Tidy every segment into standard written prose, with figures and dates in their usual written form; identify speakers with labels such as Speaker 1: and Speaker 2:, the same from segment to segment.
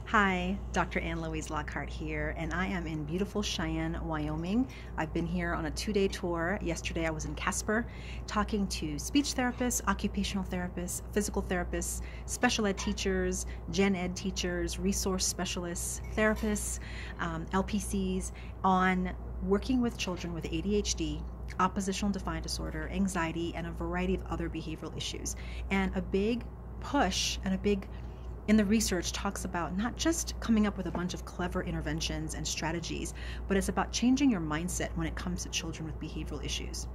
Speaker 1: Hi, Dr. Ann-Louise Lockhart here, and I am in beautiful Cheyenne, Wyoming. I've been here on a 2-day tour. Yesterday I was in Casper talking to speech therapists, occupational therapists, physical therapists, special ed teachers, gen ed teachers, resource specialists, therapists, LPCs on working with children with ADHD, oppositional defiant disorder, anxiety, and a variety of other behavioral issues. And a big push and a big in the research talks about not just coming up with a bunch of clever interventions and strategies, but it's about changing your mindset when it comes to children with behavioral issues,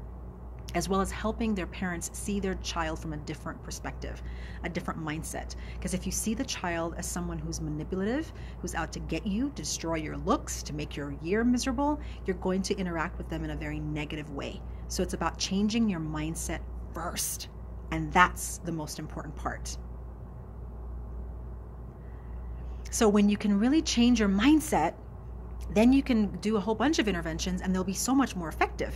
Speaker 1: as well as helping their parents see their child from a different perspective, a different mindset. Because if you see the child as someone who's manipulative, who's out to get you, to destroy your looks, to make your year miserable, you're going to interact with them in a very negative way. So it's about changing your mindset first. And that's the most important part. So when you can really change your mindset, then you can do a whole bunch of interventions and they'll be so much more effective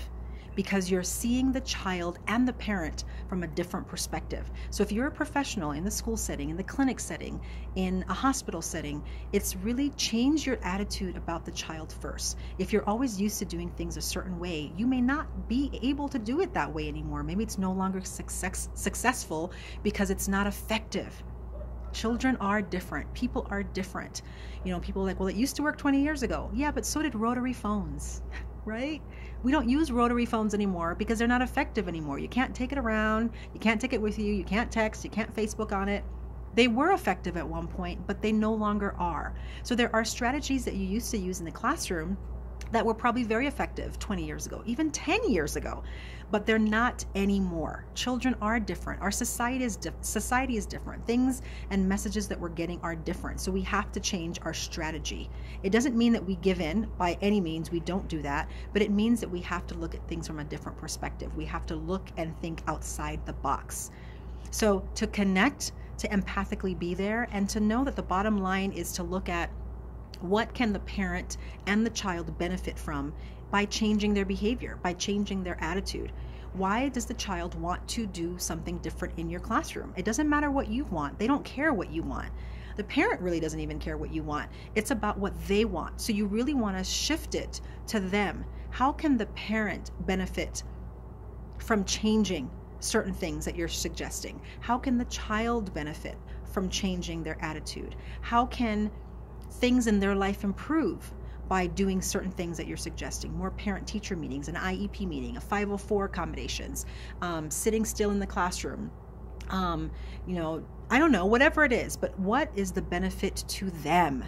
Speaker 1: because you're seeing the child and the parent from a different perspective. So if you're a professional in the school setting, in the clinic setting, in a hospital setting, it's really change your attitude about the child first. If you're always used to doing things a certain way, you may not be able to do it that way anymore. Maybe it's no longer successful because it's not effective. Children are different. People are different. People are like, well, it used to work 20 years ago. Yeah, but so did rotary phones, right? We don't use rotary phones anymore because they're not effective anymore. You can't take it around. You can't take it with you. You can't text. You can't Facebook on it. They were effective at one point, but they no longer are. So there are strategies that you used to use in the classroom that were probably very effective 20 years ago, even 10 years ago, but they're not anymore. Children are different. Our society is different. Things and messages that we're getting are different. So we have to change our strategy. It doesn't mean that we give in by any means. We don't do that, but it means that we have to look at things from a different perspective. We have to look and think outside the box. So to connect, to empathically be there, and to know that the bottom line is to look at what can the parent and the child benefit from by changing their behavior, by changing their attitude. Why does the child want to do something different in your classroom? It doesn't matter what you want. They don't care what you want. The parent really doesn't even care what you want. It's about what they want. So you really want to shift it to them. How can the parent benefit from changing certain things that you're suggesting? How can the child benefit from changing their attitude? How can things in their life improve by doing certain things that you're suggesting? More parent-teacher meetings, an IEP meeting, a 504 accommodations, sitting still in the classroom, I don't know, whatever it is, but what is the benefit to them?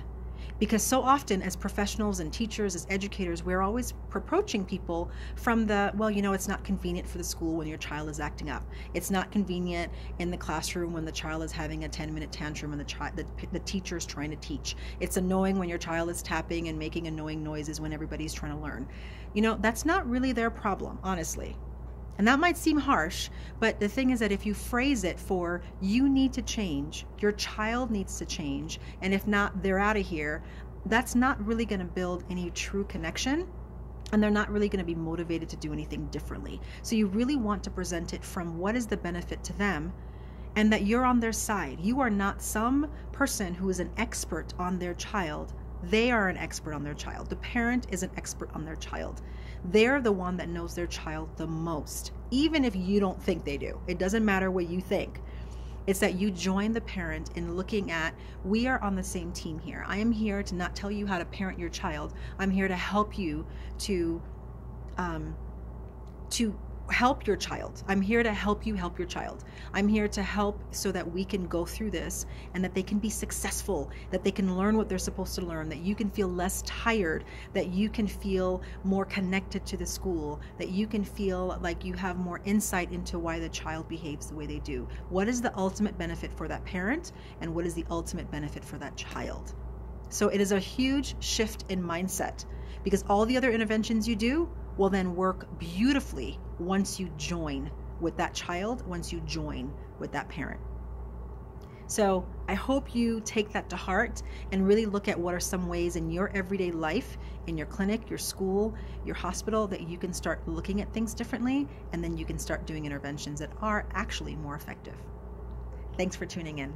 Speaker 1: Because so often as professionals and teachers, as educators, we're always approaching people from the, well, it's not convenient for the school when your child is acting up. It's not convenient in the classroom when the child is having a 10-minute tantrum and the teacher is trying to teach. It's annoying when your child is tapping and making annoying noises when everybody's trying to learn. That's not really their problem, honestly. And that might seem harsh, but the thing is that if you phrase it for you need to change, your child needs to change, and if not, they're out of here, that's not really going to build any true connection, and they're not really going to be motivated to do anything differently. So you really want to present it from what is the benefit to them, and that you're on their side. You are not some person who is an expert on their child. They are an expert on their child. The parent is an expert on their child. They're the one that knows their child the most, even if you don't think they do. It doesn't matter what you think. It's that you join the parent in looking at, we are on the same team here. I am here to not tell you how to parent your child. I'm here to help you to help your child. I'm here to help you help your child. I'm here to help so that we can go through this and that they can be successful, that they can learn what they're supposed to learn, that you can feel less tired, that you can feel more connected to the school, that you can feel like you have more insight into why the child behaves the way they do. What is the ultimate benefit for that parent, and what is the ultimate benefit for that child? So it is a huge shift in mindset, because all the other interventions you do will then work beautifully once you join with that child, once you join with that parent. So I hope you take that to heart and really look at what are some ways in your everyday life, in your clinic, your school, your hospital, that you can start looking at things differently, and then you can start doing interventions that are actually more effective. Thanks for tuning in.